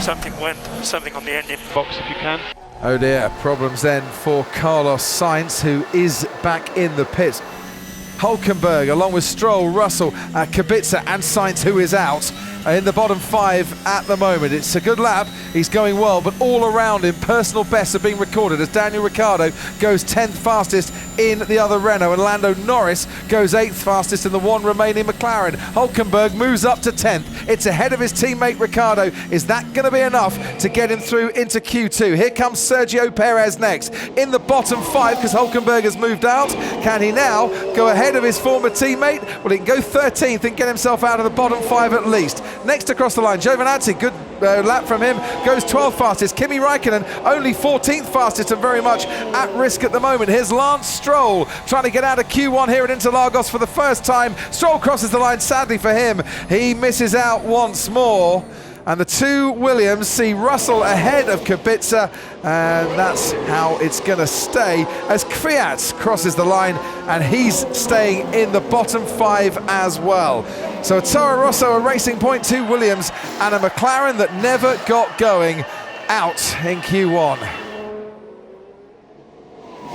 something went, something on the engine. Box if you can. Oh dear, problems then for Carlos Sainz, who is back in the pits. Hülkenberg, along with Stroll, Russell, Kubica and Sainz, who is out, in the bottom 5 at the moment. It's a good lap, he's going well, but all around him, personal bests are being recorded as Daniel Ricciardo goes 10th fastest in the other Renault, and Lando Norris goes 8th fastest in the one remaining McLaren. Hülkenberg moves up to 10th. It's ahead of his teammate Ricciardo. Is that going to be enough to get him through into Q2? Here comes Sergio Perez next in the bottom 5 because Hülkenberg has moved out. Can he now go ahead of his former teammate? Well, he can go 13th and get himself out of the bottom 5 at least. Next across the line, Giovinazzi, good lap from him, goes 12th fastest. Kimi Räikkönen only 14th fastest and very much at risk at the moment. Here's Lance Stroll trying to get out of Q1 here at Interlagos for the first time. Stroll crosses the line, sadly for him. He misses out once more. And the two Williams see Russell ahead of Kubica, and that's how it's going to stay as Kvyat crosses the line, and he's staying in the bottom 5 as well. So a Toro Rosso, a Racing Point, 2 Williams, and a McLaren that never got going out in Q1.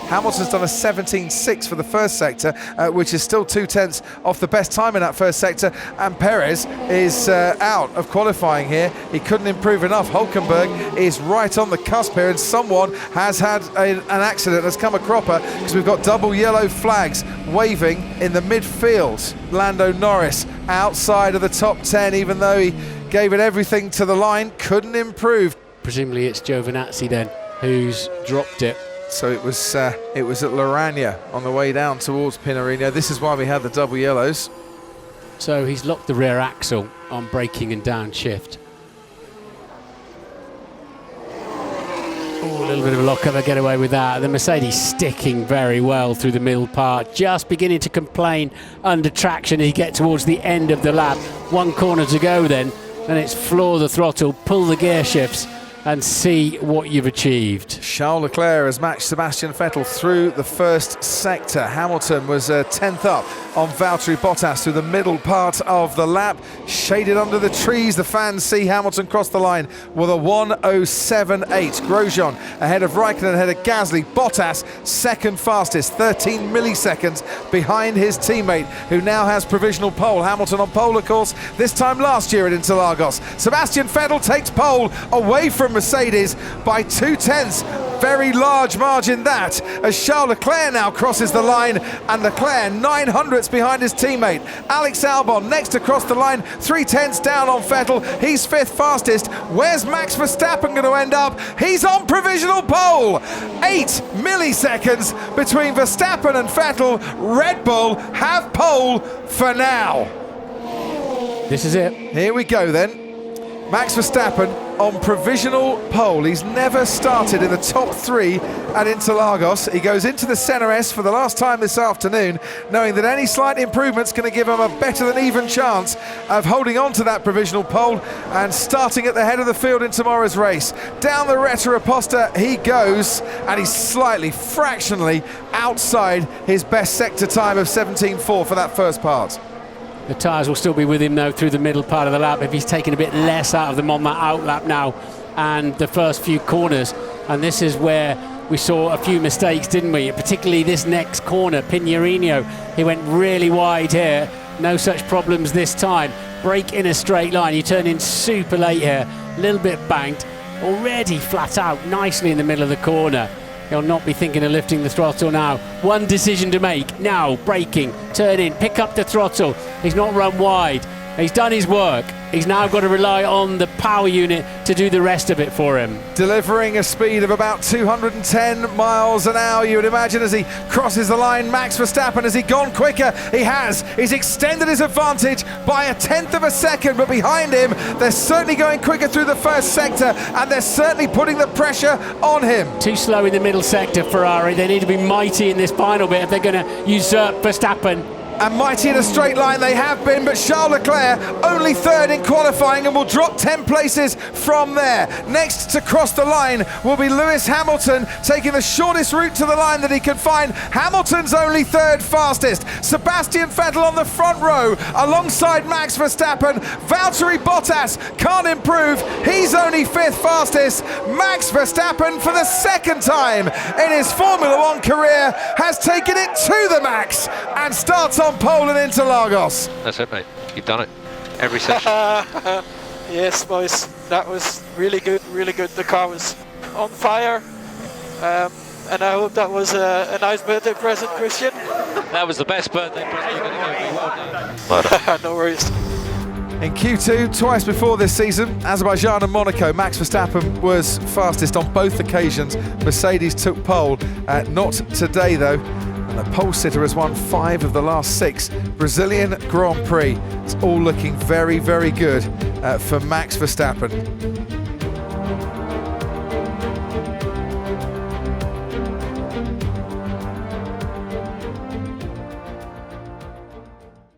Hamilton's done a 17.6 for the first sector, which is still 2/10 off the best time in that first sector, and Perez is out of qualifying here. He couldn't improve enough. Hülkenberg is right on the cusp here, and someone has had an accident, has come a cropper, because we've got double yellow flags waving in the midfield. Lando Norris outside of the top 10, even though he gave it everything to the line, couldn't improve. Presumably it's Giovinazzi then who's dropped it. So it was at Lorania on the way down towards Pinarino. This is why we had the double yellows. So he's locked the rear axle on braking and downshift. Oh, a little bit of a lock-up, they get away with that. The Mercedes sticking very well through the middle part, just beginning to complain under traction as you get towards the end of the lap. One corner to go then, and it's floor the throttle, pull the gear shifts, and see what you've achieved. Charles Leclerc has matched Sebastian Vettel through the first sector. Hamilton was 10th up on Valtteri Bottas through the middle part of the lap. Shaded under the trees, the fans see Hamilton cross the line with a 1:07.8. Grosjean ahead of Raikkonen, ahead of Gasly. Bottas second fastest, 13 milliseconds behind his teammate, who now has provisional pole. Hamilton on pole, of course, this time last year at Interlagos. Sebastian Vettel takes pole away from Mercedes by 2/10. Very large margin that, as Charles Leclerc now crosses the line, and Leclerc 900ths behind his teammate. Alex Albon next across the line, 3/10 down on Vettel. He's 5th fastest. Where's Max Verstappen going to end up? He's on provisional pole. 8 milliseconds between Verstappen and Vettel. Red Bull have pole for now. This is it. Here we go then. Max Verstappen on provisional pole. He's never started in the top 3 at Interlagos. He goes into the Senna S for the last time this afternoon, knowing that any slight improvement's going to give him a better than even chance of holding on to that provisional pole and starting at the head of the field in tomorrow's race. Down the Retta Reposta he goes, and he's slightly, fractionally outside his best sector time of 17.4 for that first part. The tyres will still be with him though through the middle part of the lap if he's taken a bit less out of them on that outlap now and the first few corners. And this is where we saw a few mistakes, didn't we? Particularly this next corner, Pinarino. He went really wide here. No such problems this time. Brake in a straight line. You turn in super late here. A little bit banked. Already flat out nicely in the middle of the corner. He'll not be thinking of lifting the throttle now. One decision to make. Now, braking, turn in, pick up the throttle. He's not run wide. He's done his work. He's now got to rely on the power unit to do the rest of it for him. Delivering a speed of about 210 miles an hour, you would imagine, as he crosses the line. Max Verstappen, has he gone quicker? He has. He's extended his advantage by 1/10 of a second, but behind him, they're certainly going quicker through the first sector, and they're certainly putting the pressure on him. Too slow in the middle sector, Ferrari. They need to be mighty in this final bit if they're going to usurp Verstappen. and mighty in a straight line they have been, but Charles Leclerc only third in qualifying and will drop 10 places from there. Next to cross the line will be Lewis Hamilton, taking the shortest route to the line that he could find. Hamilton's only third fastest. Sebastian Vettel on the front row alongside Max Verstappen. Valtteri Bottas can't improve, he's only fifth fastest. Max Verstappen, for the second time in his Formula One career, has taken it to the max and starts on pole in Interlagos. That's it, mate. You've done it. Every session. Yes, boys. That was really good, really good. The car was on fire. And I hope that was a nice birthday present, Christian. That was the best birthday present you're going to get. Well done. No worries. In Q2, twice before this season, Azerbaijan and Monaco, Max Verstappen was fastest on both occasions. Mercedes took pole, not today though. And the pole sitter has won 5 of the last 6 Brazilian Grand Prix. It's all looking very, very good for Max Verstappen.